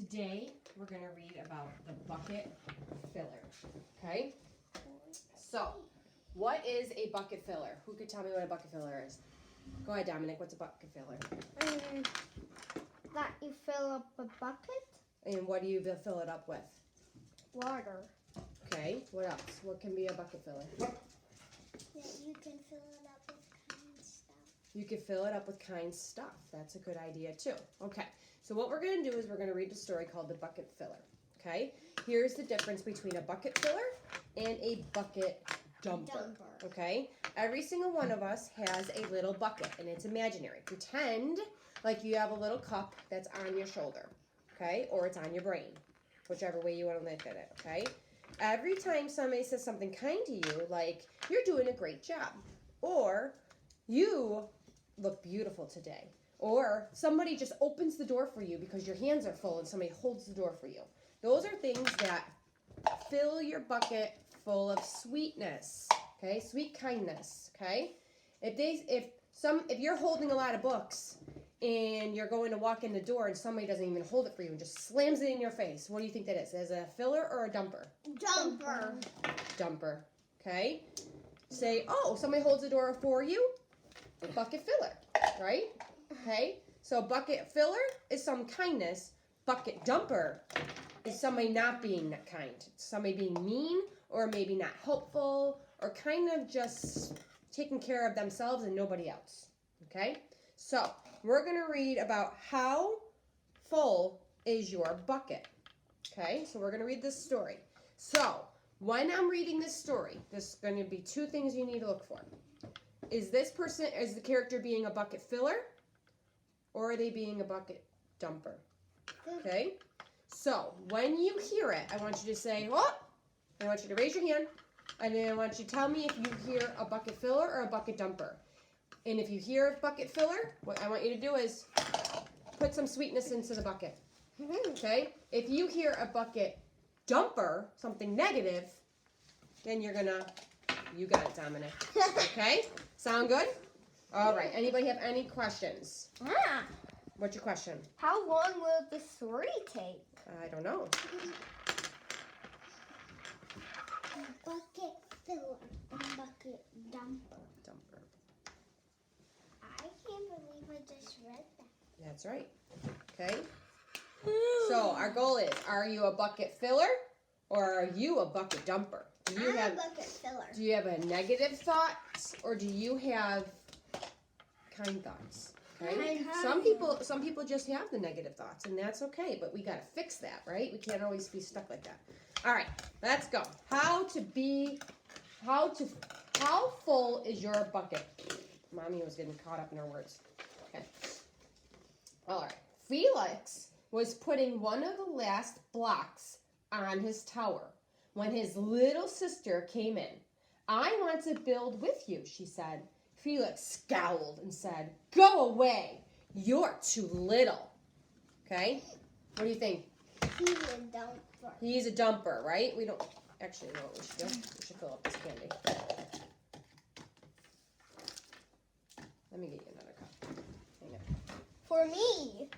Today, we're going to read about the bucket filler, okay? So, what is a bucket filler? Who could tell me what a bucket filler is? Go ahead, Dominic. What's a bucket filler? That you fill up a bucket. And what do you fill it up with? Water. Okay, what else? What can be a bucket filler? Yeah, you can fill it up with kind stuff. You can fill it up with kind stuff. That's a good idea, too. Okay, so what we're going to do is we're going to read the story called The Bucket Filler, okay? Here's the difference between a bucket filler and a bucket dumper, okay? Every single one of us has a little bucket, and it's imaginary. Pretend like you have a little cup that's on your shoulder, okay? Or it's on your brain, whichever way you want to look at it, okay? Every time somebody says something kind to you, like, you're doing a great job, or you look beautiful today, or somebody just opens the door for you because your hands are full and somebody holds the door for you. Those are things that fill your bucket full of sweetness, okay? Sweet kindness, okay? If you're holding a lot of books and you're going to walk in the door and somebody doesn't even hold it for you and just slams it in your face, what do you think that is? Is it a filler or a dumper? Dumper. Dumper, okay? Say, oh, somebody holds the door for you, bucket filler, right? Okay, so bucket filler is some kindness. Bucket dumper is somebody not being that kind. Somebody being mean or maybe not helpful or kind of just taking care of themselves and nobody else, okay? So we're going to read about how full is your bucket, okay? So we're going to read this story. So when I'm reading this story, there's going to be two things you need to look for. Is the character being a bucket filler or are they being a bucket dumper? Okay? So when you hear it, I want you to say, oh, I want you to raise your hand, and then I want you to tell me if you hear a bucket filler or a bucket dumper. And if you hear a bucket filler, what I want you to do is put some sweetness into the bucket. Okay? If you hear a bucket dumper, something negative, then you got it, Dominic. Okay? Sound good? All right. Anybody have any questions? Ah, What's your question? how long will the story take? I don't know. Bucket filler and bucket dumper. Dumper. I can't believe I just read that. That's right. Okay? So our goal is, are you a bucket filler or are you a bucket dumper? I'm a bucket filler. Do you have a negative thought or do you have kind thoughts? Okay? Some people just have the negative thoughts and that's okay, but we got to fix that, right? We can't always be stuck like that. All right, let's go. How full is your bucket? Mommy was getting caught up in her words. Okay. All right. Felix was putting one of the last blocks on his tower when his little sister came in. I want to build with you, she said. Felix scowled and said, go away. You're too little. Okay? What do you think? He's a dumper. He's a dumper, right? We don't actually know what we should do. We should fill up this candy. Let me get you another cup. Hang on. For me.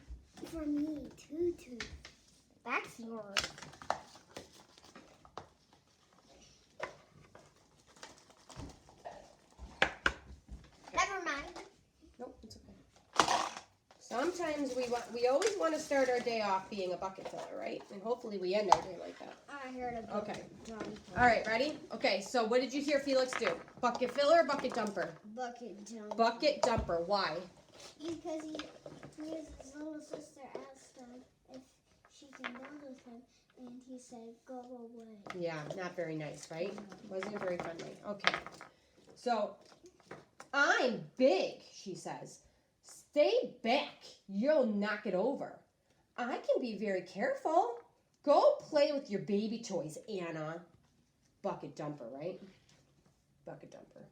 For me, too. That's yours. Never mind. Nope, it's okay. Sometimes we always want to start our day off being a bucket filler, right? And hopefully we end our day like that. I heard a bucket dumper. All right, ready? Okay, so what did you hear Felix do? Bucket filler or bucket dumper? Bucket dumper. Bucket dumper. Why? Because his little sister asked him if she can build with him, and he said, go away. Yeah, not very nice, right? Wasn't very friendly. Okay. So, I'm big, she says. Stay back. You'll knock it over. I can be very careful. Go play with your baby toys, Anna. Bucket dumper, right? Bucket dumper.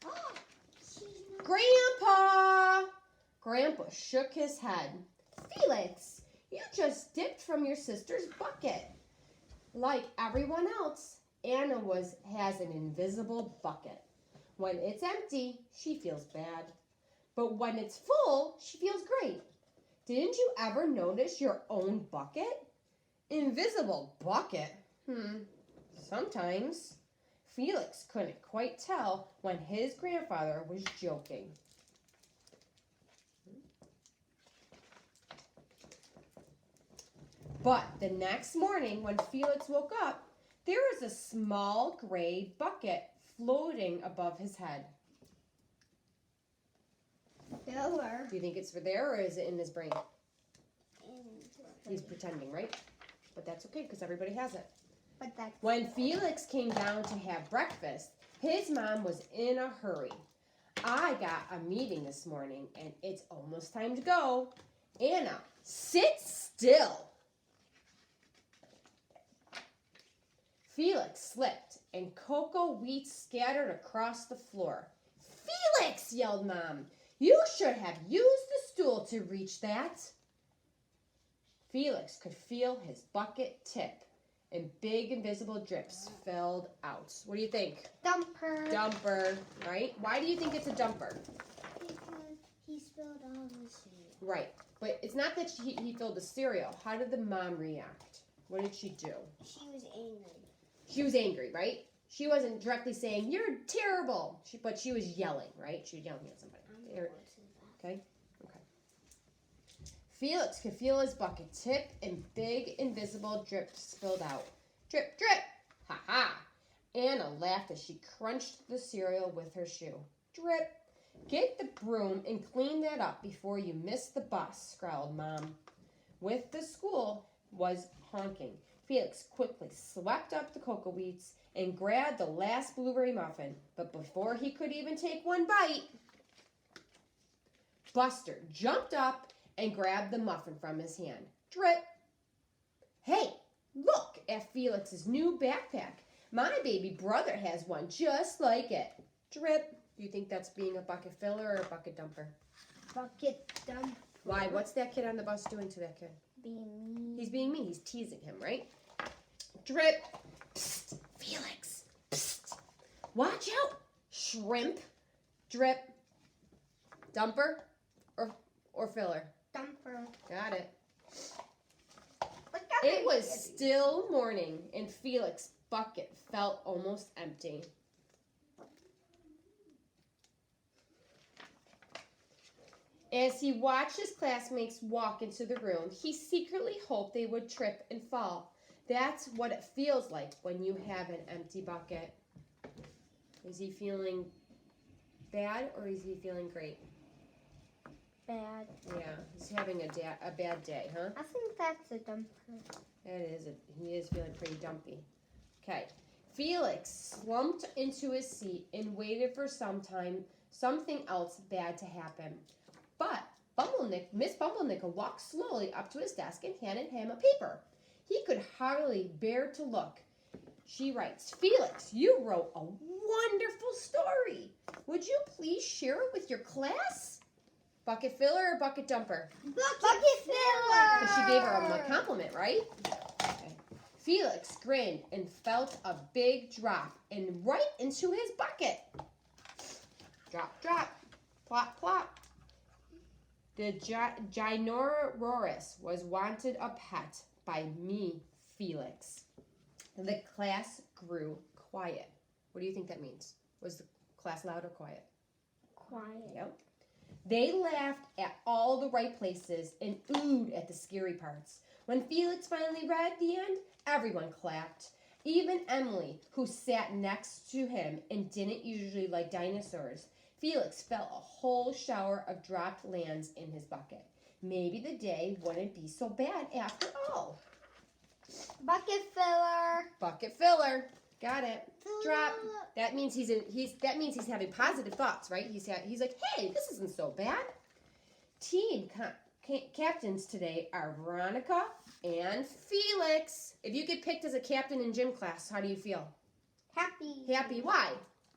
Oh, Grandpa! Grandpa shook his head. Felix, you just dipped from your sister's bucket. Like everyone else, Anna has an invisible bucket. When it's empty, she feels bad. But when it's full, she feels great. Didn't you ever notice your own bucket? Invisible bucket? Sometimes. Felix couldn't quite tell when his grandfather was joking. But the next morning when Felix woke up, there was a small gray bucket floating above his head. Filler. Do you think it's for there or is it in his brain? He's pretending, right? But that's okay because everybody has it. But that's When Felix came down to have breakfast, his mom was in a hurry. I got a meeting this morning and it's almost time to go. Anna, sit still. Felix slipped and cocoa wheat scattered across the floor. Felix, yelled Mom, you should have used the stool to reach that. Felix could feel his bucket tip and big invisible drips filled out. What do you think? dumper. Dumper, right? Why do you think it's a dumper? Because he spilled all the cereal. Right, but it's not that he filled the cereal. How did the mom react? What did she do? She was angry. She was angry, right? She wasn't directly saying, you're terrible, but she was yelling, right? She was yelling at somebody. Okay? Okay. Felix could feel his bucket tip and big invisible drips spilled out. Drip, drip! Ha ha! Anna laughed as she crunched the cereal with her shoe. Drip! Get the broom and clean that up before you miss the bus, growled Mom. With the school was honking, Felix quickly swept up the cocoa wheats and grabbed the last blueberry muffin. But before he could even take one bite, Buster jumped up and grabbed the muffin from his hand. Drip! Hey, look at Felix's new backpack. My baby brother has one just like it. Drip! Do you think that's being a bucket filler or a bucket dumper? Bucket dumper. Why? What's that kid on the bus doing to that kid? Being mean. He's being mean. He's teasing him, right? Drip! Psst! Felix! Psst! Watch out! Shrimp! Drip! Dumper or filler? Dumper. Got it. Look at It was still morning, and Felix's bucket felt almost empty. As he watched his classmates walk into the room, he secretly hoped they would trip and fall. That's what it feels like when you have an empty bucket. Is he feeling bad or is he feeling great? Bad. Yeah, he's having a bad day, huh? I think that's a dumper. He is feeling pretty dumpy. Okay. Felix slumped into his seat and waited for something else bad to happen. But Miss Bumblenickel walked slowly up to his desk and handed him a paper. He could hardly bear to look. She writes, Felix, you wrote a wonderful story. Would you please share it with your class? Bucket filler or bucket dumper? Bucket filler. Because she gave her a compliment, right? Okay. Felix grinned and felt a big drop and right into his bucket. Drop, drop, plop, plop. The Ginororus was wanted a pet by me, Felix. The class grew quiet. What do you think that means? Was the class loud or quiet? Quiet. Yep. They laughed at all the right places and oohed at the scary parts. When Felix finally read the end, everyone clapped. Even Emily, who sat next to him and didn't usually like dinosaurs. Felix felt a whole shower of dropped lands in his bucket. Maybe the day wouldn't be so bad after all. Bucket filler. Bucket filler. Got it. Filler. Drop. That means he's having positive thoughts, right? He's like, hey, this isn't so bad. Team captains today are Veronica and Felix. If you get picked as a captain in gym class, how do you feel? Happy. Happy. Why?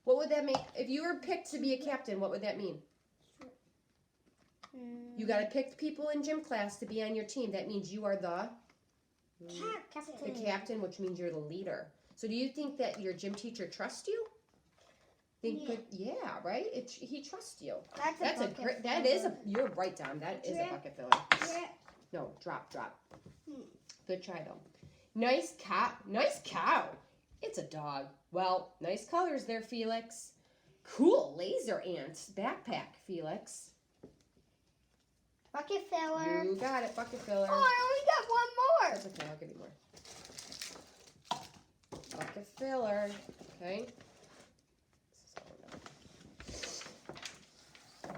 What would that mean? If you were picked to be a captain, what would that mean? You got to pick people in gym class to be on your team. That means you are the captain, which means you're the leader. So do you think that your gym teacher trusts you? Think Yeah. good. Yeah, right. He trusts you. That's a great. That is a. You're right, Dom. That is a Drip. bucket filler. Drip. No, drop. Hmm. Good try though. Nice cow. Nice cow. It's a dog. Well, nice colors there, Felix. Cool laser ants backpack, Felix. Bucket filler. You got it, bucket filler. Oh, I only got one more. That's okay, I'll give you more. Bucket filler, okay?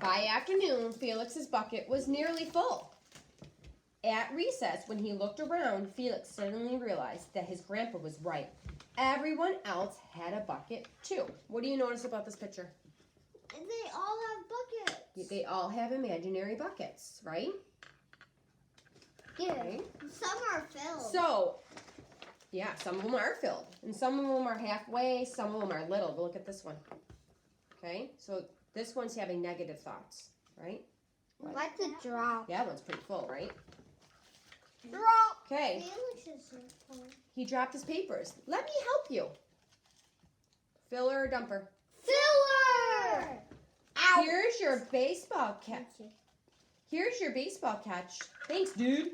By afternoon, Felix's bucket was nearly full. At recess, when he looked around, Felix suddenly realized that his grandpa was right. Everyone else had a bucket too. What do you notice about this picture? They all have buckets. They all have imaginary buckets, right? Yeah. Okay. Some are filled. So, yeah, some of them are filled. And some of them are halfway, some of them are little. But look at this one. Okay? So this one's having negative thoughts, right? What's a drop? That one's pretty full, right? Drop. Okay. Felix is so full. He dropped his papers. Let me help you. Filler or dumper? Filler. Ow. Here's your baseball catch. Here's your baseball catch. Thanks, dude.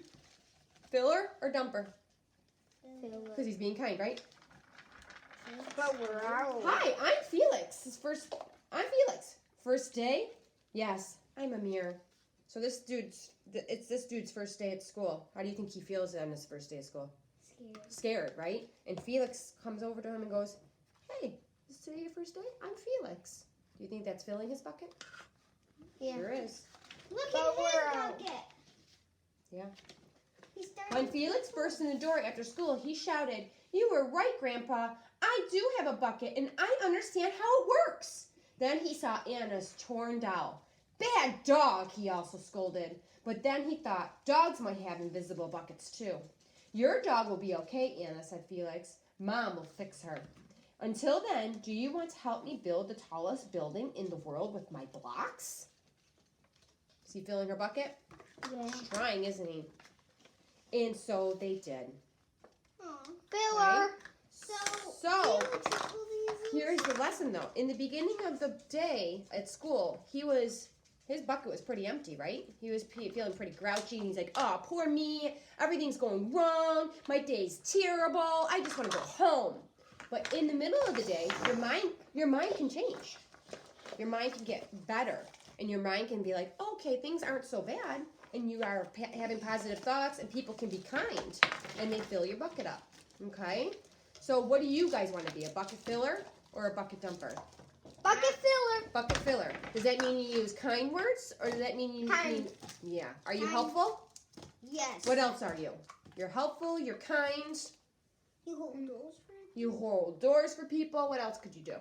Filler or dumper? Filler. Because he's being kind, right? But where are we? Hi, I'm Felix. I'm Felix. First day? Yes, I'm Amir. So it's this dude's first day at school. How do you think he feels on his first day of school? Scared, right? And Felix comes over to him and goes, "Hey, is today your first day? I'm Felix." Do you think that's filling his bucket? Yeah. Sure is. Look But at his we're bucket. Yeah. He started. When Felix burst in the door after school, he shouted, "You were right, Grandpa. I do have a bucket, and I understand how it works." Then he saw Anna's torn doll. "Bad dog," he also scolded. But then he thought, dogs might have invisible buckets too. "Your dog will be okay, Anna," said Felix. "Mom will fix her. Until then, do you want to help me build the tallest building in the world with my blocks?" Is he filling her bucket? Yeah. He's trying, isn't he? And so they did. Aw. Filler. So here's the lesson though. In the beginning of the day at school, his bucket was pretty empty, right? He was feeling pretty grouchy, and he's like, "Oh, poor me. Everything's going wrong. My day's terrible. I just want to go home." But in the middle of the day, your mind can change. Your mind can get better, and your mind can be like, "Okay, things aren't so bad," and you are having positive thoughts, and people can be kind, and they fill your bucket up. Okay? So what do you guys want to be, a bucket filler or a bucket dumper? Bucket filler. Bucket filler. Does that mean you use kind words, or does that mean you Kind. Yeah. Are you Kind. helpful? Yes. What else are you? You're helpful, you're kind, You hold those for you hold doors for people. What else could you do?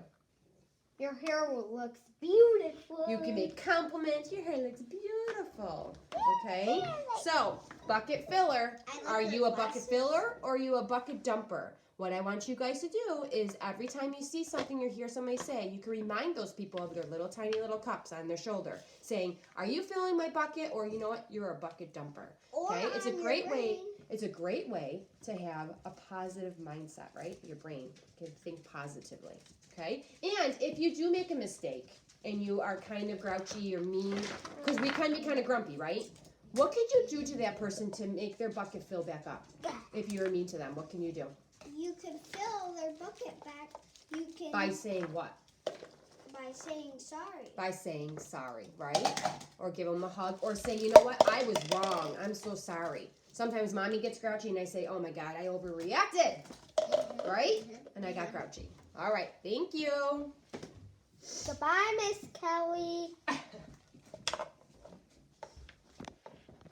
Your hair looks beautiful. You can make compliments. Your hair looks beautiful. Okay? So, bucket filler. I like Are her you a bucket glasses. filler or are you a bucket dumper? What I want you guys to do is every time you see something or hear somebody say, you can remind those people of their little tiny little cups on their shoulder, saying, "Are you filling my bucket?" Or, "You know what? You're a bucket dumper." Or Okay? It's a on your great way. brain. It's a great way to have a positive mindset, right? Your brain can think positively. Okay? And if you do make a mistake and you are kind of grouchy or mean, because we can be kind of grumpy, right? What could you do to that person to make their bucket fill back up? If you're mean to them, what can you do? You can fill their bucket back. You can By saying what? by saying sorry. By saying sorry, right? Or give them a hug, or say, "You know what? I was wrong. I'm so sorry." Sometimes mommy gets grouchy and I say, "Oh my God, I overreacted," right? And I got grouchy. All right, thank you. Goodbye, Miss Kelly.